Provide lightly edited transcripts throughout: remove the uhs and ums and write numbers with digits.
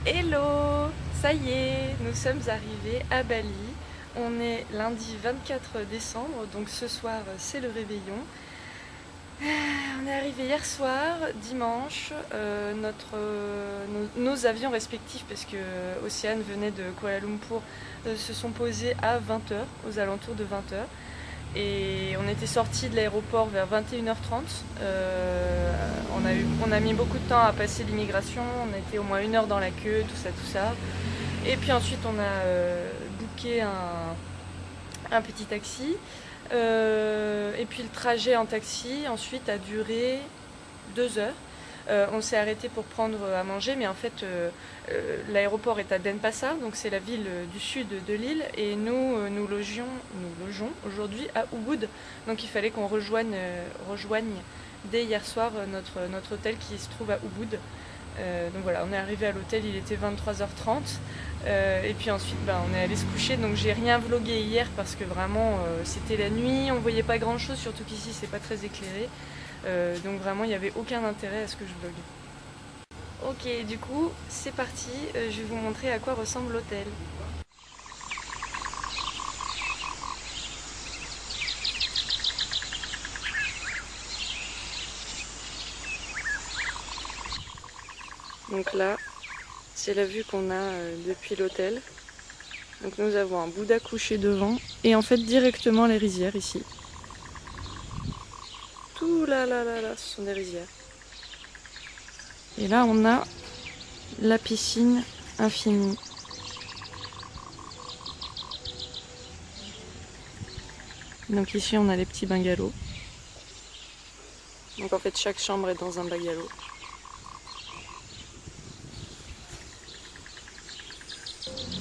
Hello! Ça y est, nous sommes arrivés à Bali. On est lundi 24 décembre, donc ce soir c'est le réveillon. On est arrivé hier soir, dimanche, nos avions respectifs, parce que Océane venait de Kuala Lumpur, se sont posés à 20h, aux alentours de 20h. Et on était sortis de l'aéroport vers 21h30. On a mis beaucoup de temps à passer l'immigration, on était au moins 1 heure dans la queue, tout ça. Et puis ensuite on a booké un petit taxi. Et puis le trajet en taxi ensuite a duré 2 heures. On s'est arrêté pour prendre à manger, mais en fait l'aéroport est à Denpasar, donc c'est la ville du sud de l'île, et nous logeons aujourd'hui à Ubud, donc il fallait qu'on rejoigne dès hier soir notre hôtel qui se trouve à Ubud. Donc voilà, on est arrivé à l'hôtel, il était 23h30, et puis ensuite on est allé se coucher, donc j'ai rien vlogué hier parce que vraiment c'était la nuit, on voyait pas grand chose, surtout qu'ici c'est pas très éclairé. Donc vraiment il n'y avait aucun intérêt à ce que je vlogue. Ok, du coup c'est parti, je vais vous montrer à quoi ressemble l'hôtel. Donc là c'est la vue qu'on a depuis l'hôtel. Donc nous avons un Bouddha couché devant et en fait directement les rizières ici. Tout là, ce sont des rizières. Et là, on a la piscine infinie. Donc ici, on a les petits bungalows. Donc en fait, chaque chambre est dans un bungalow.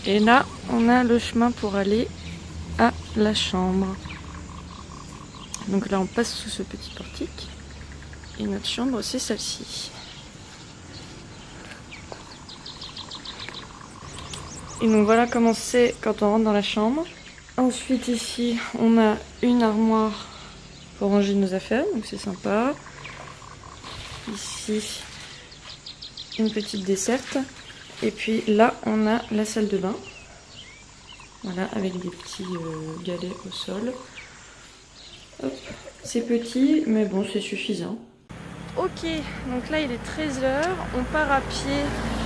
Et là, on a le chemin pour aller à la chambre. Donc là, on passe sous ce petit portique. Et notre chambre, c'est celle-ci. Et donc voilà comment c'est quand on rentre dans la chambre. Ensuite ici, on a une armoire pour ranger nos affaires, donc c'est sympa. Ici, une petite desserte. Et puis là, on a la salle de bain. Voilà, avec des petits galets au sol. C'est petit, mais bon, c'est suffisant. Ok, donc là il est 13h, on part à pied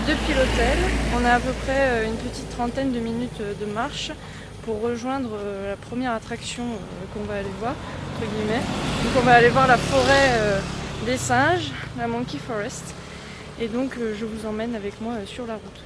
depuis l'hôtel. On a à peu près une petite trentaine de minutes de marche pour rejoindre la première attraction qu'on va aller voir, entre guillemets. Donc on va aller voir la forêt des singes, la Monkey Forest. Et donc je vous emmène avec moi sur la route.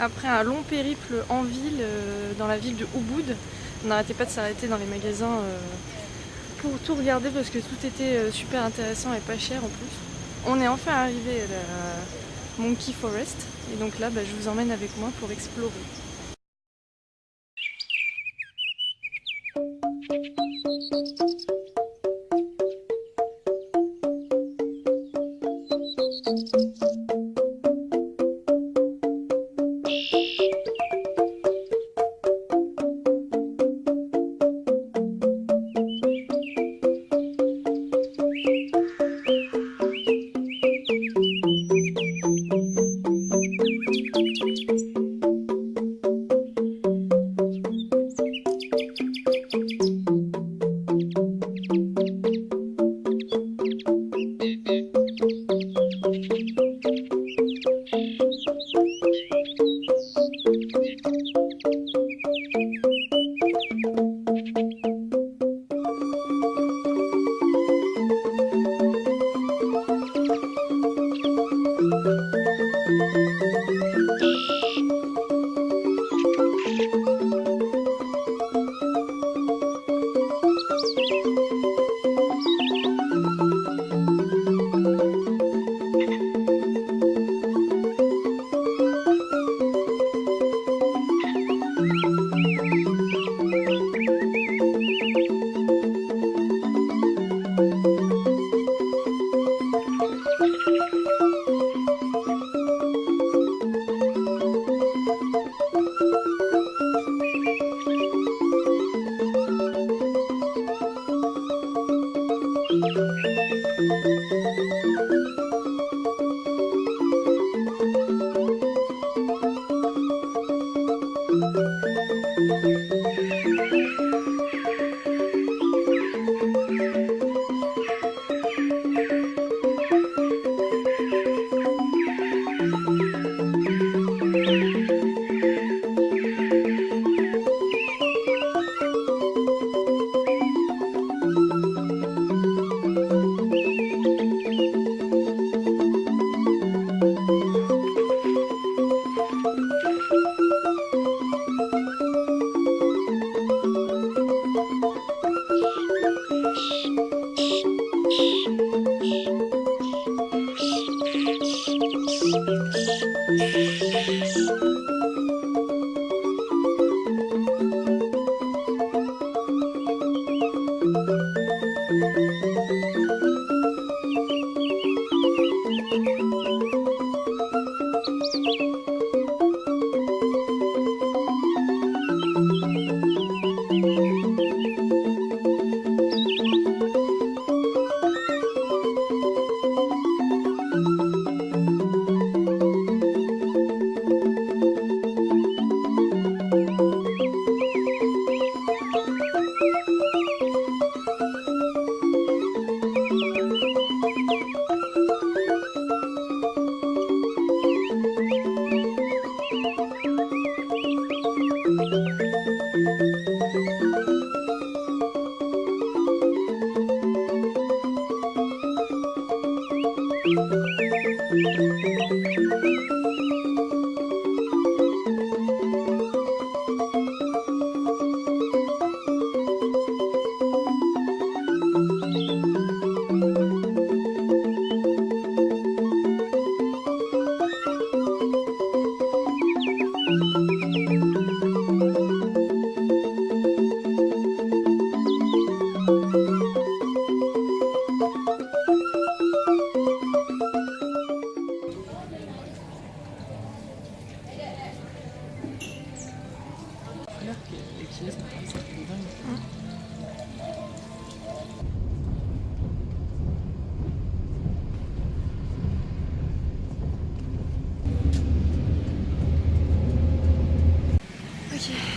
Après un long périple en ville, dans la ville de Ubud, on n'arrêtait pas de s'arrêter dans les magasins pour tout regarder parce que tout était super intéressant et pas cher en plus. On est enfin arrivé à la Monkey Forest et donc là je vous emmène avec moi pour explorer.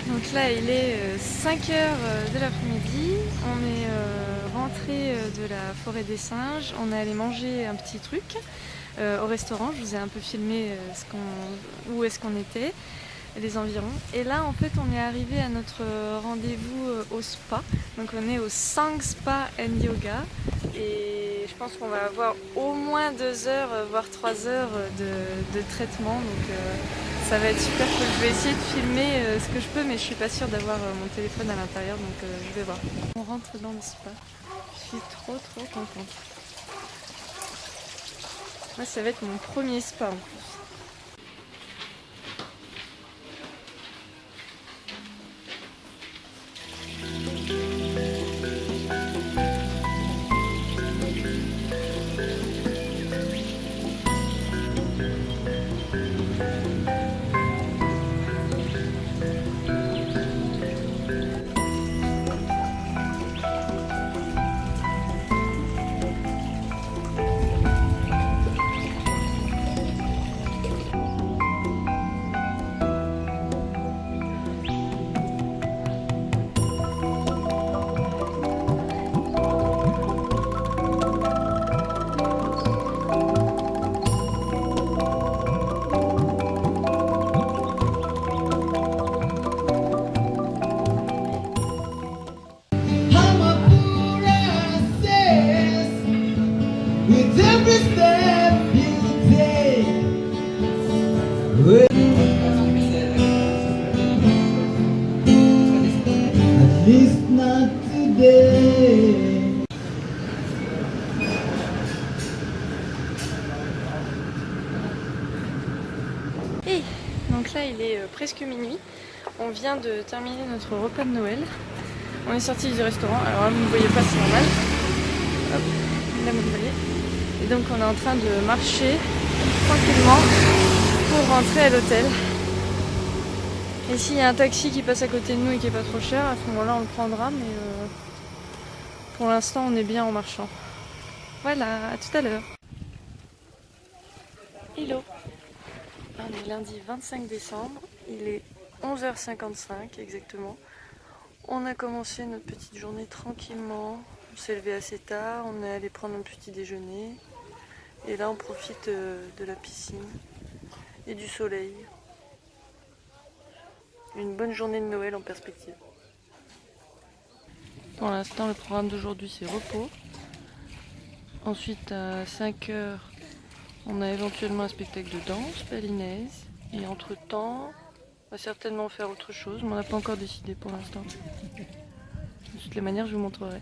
Donc là il est 5h de l'après-midi, on est rentré de la forêt des singes, on est allé manger un petit truc au restaurant, je vous ai un peu filmé où est-ce qu'on était, les environs. Et là en fait on est arrivé à notre rendez-vous au spa, donc on est au Sang Spa and Yoga et je pense qu'on va avoir au moins 2 heures, voire 3 heures de traitement, donc ça va être super cool. Je vais essayer de filmer ce que je peux, mais je suis pas sûre d'avoir mon téléphone à l'intérieur, donc je vais voir. On rentre dans le spa. Je suis trop contente. Moi, ça va être mon premier spa en plus. Et donc là il est presque minuit, on vient de terminer notre repas de Noël, on est sorti du restaurant, alors là vous ne me voyez pas, c'est normal, hop, là vous me voyez, et donc on est en train de marcher tranquillement pour rentrer à l'hôtel. Et s'il y a un taxi qui passe à côté de nous et qui est pas trop cher, à ce moment là on le prendra, mais pour l'instant on est bien en marchant. Voilà, à tout à l'heure. Hello. On est lundi 25 décembre, il est 11h55 exactement. On a commencé notre petite journée tranquillement, on s'est levé assez tard, on est allé prendre un petit déjeuner. Et là on profite de la piscine. et du soleil. Une bonne journée de Noël en perspective. Pour l'instant, le programme d'aujourd'hui c'est repos. Ensuite à 5 h, on a éventuellement un spectacle de danse balinaise. Et entre temps, on va certainement faire autre chose, mais on n'a pas encore décidé pour l'instant. De toutes les manières, je vous montrerai.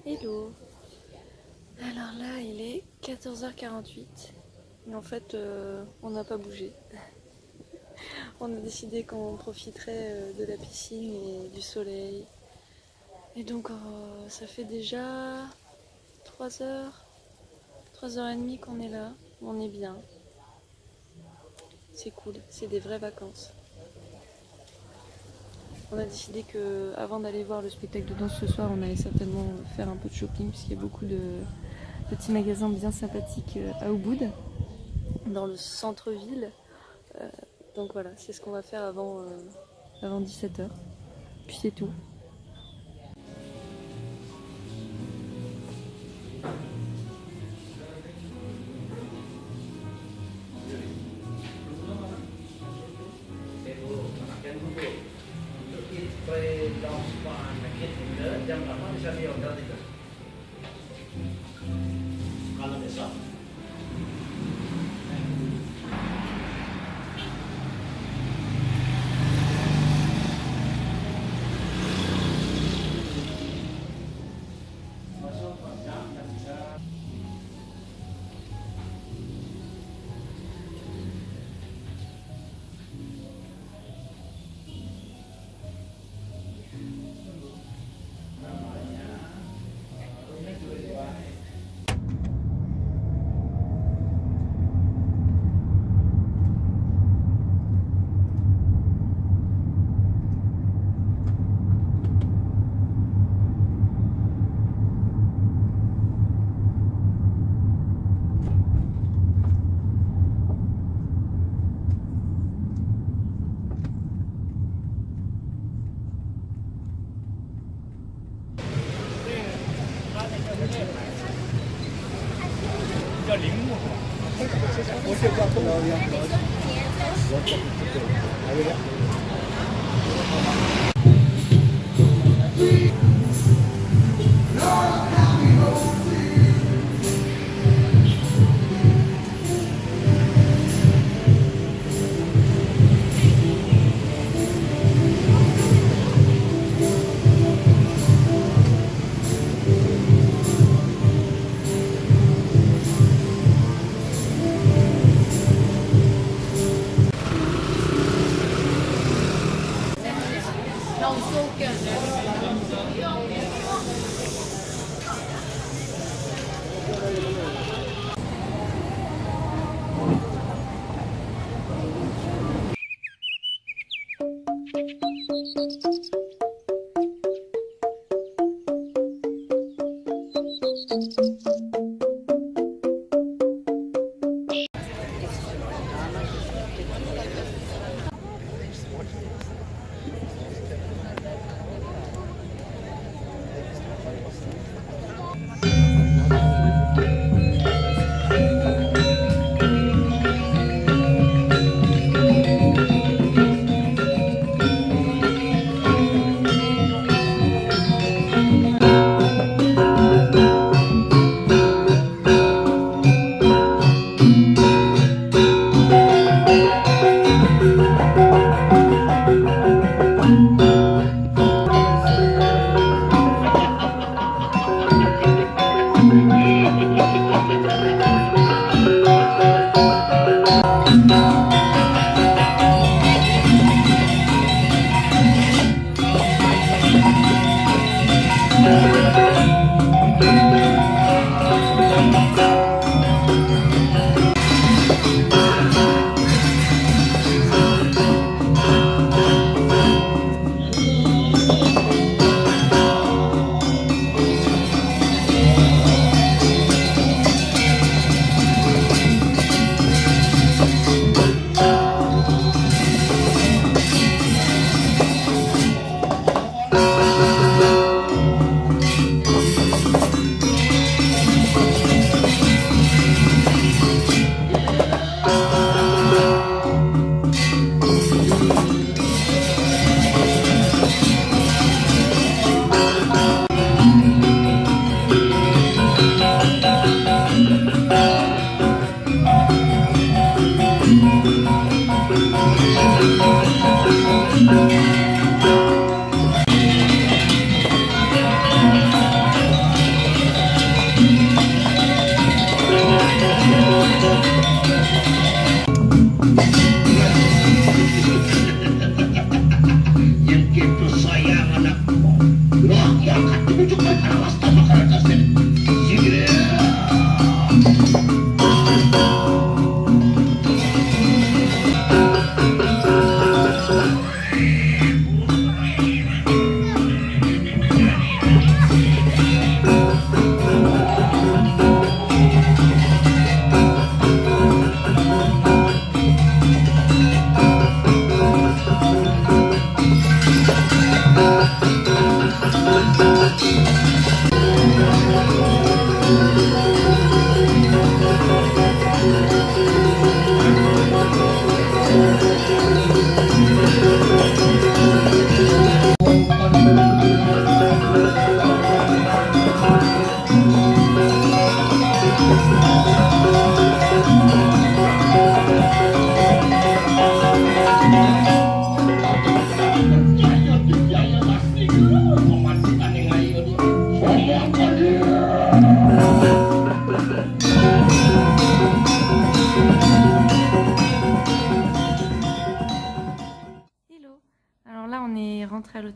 Hello. Alors là, il est 14 h 48. Et en fait, on n'a pas bougé. On a décidé qu'on profiterait de la piscine et du soleil. Et donc, ça fait déjà 3 h, 3 h 30 qu'on est là. On est bien. C'est cool, c'est des vraies vacances. On a décidé que avant d'aller voir le spectacle de danse ce soir, on allait certainement faire un peu de shopping puisqu'il y a beaucoup de petits magasins bien sympathiques à Ubud, dans le centre-ville. Donc voilà, c'est ce qu'on va faire avant 17 h. Puis c'est tout.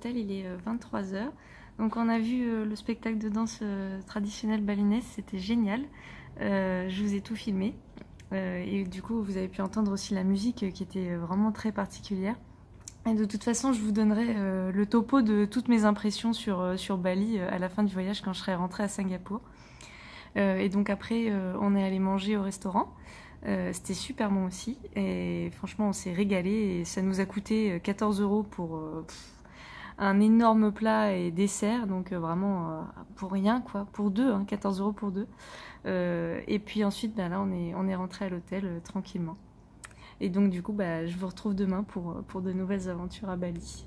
l'hôtel, il est 23h. Donc on a vu le spectacle de danse traditionnelle balinaise, c'était génial. Je vous ai tout filmé. Et du coup, vous avez pu entendre aussi la musique qui était vraiment très particulière. Et de toute façon, je vous donnerai le topo de toutes mes impressions sur Bali à la fin du voyage quand je serai rentrée à Singapour. Et donc après, on est allé manger au restaurant. C'était super bon aussi. Et franchement, on s'est régalé. Et ça nous a coûté 14 € pour un énorme plat et dessert. Donc vraiment pour rien, quoi. Pour deux, hein, 14 € pour deux. Et puis ensuite, là, on est rentré à l'hôtel tranquillement. Et donc du coup, je vous retrouve demain pour de nouvelles aventures à Bali.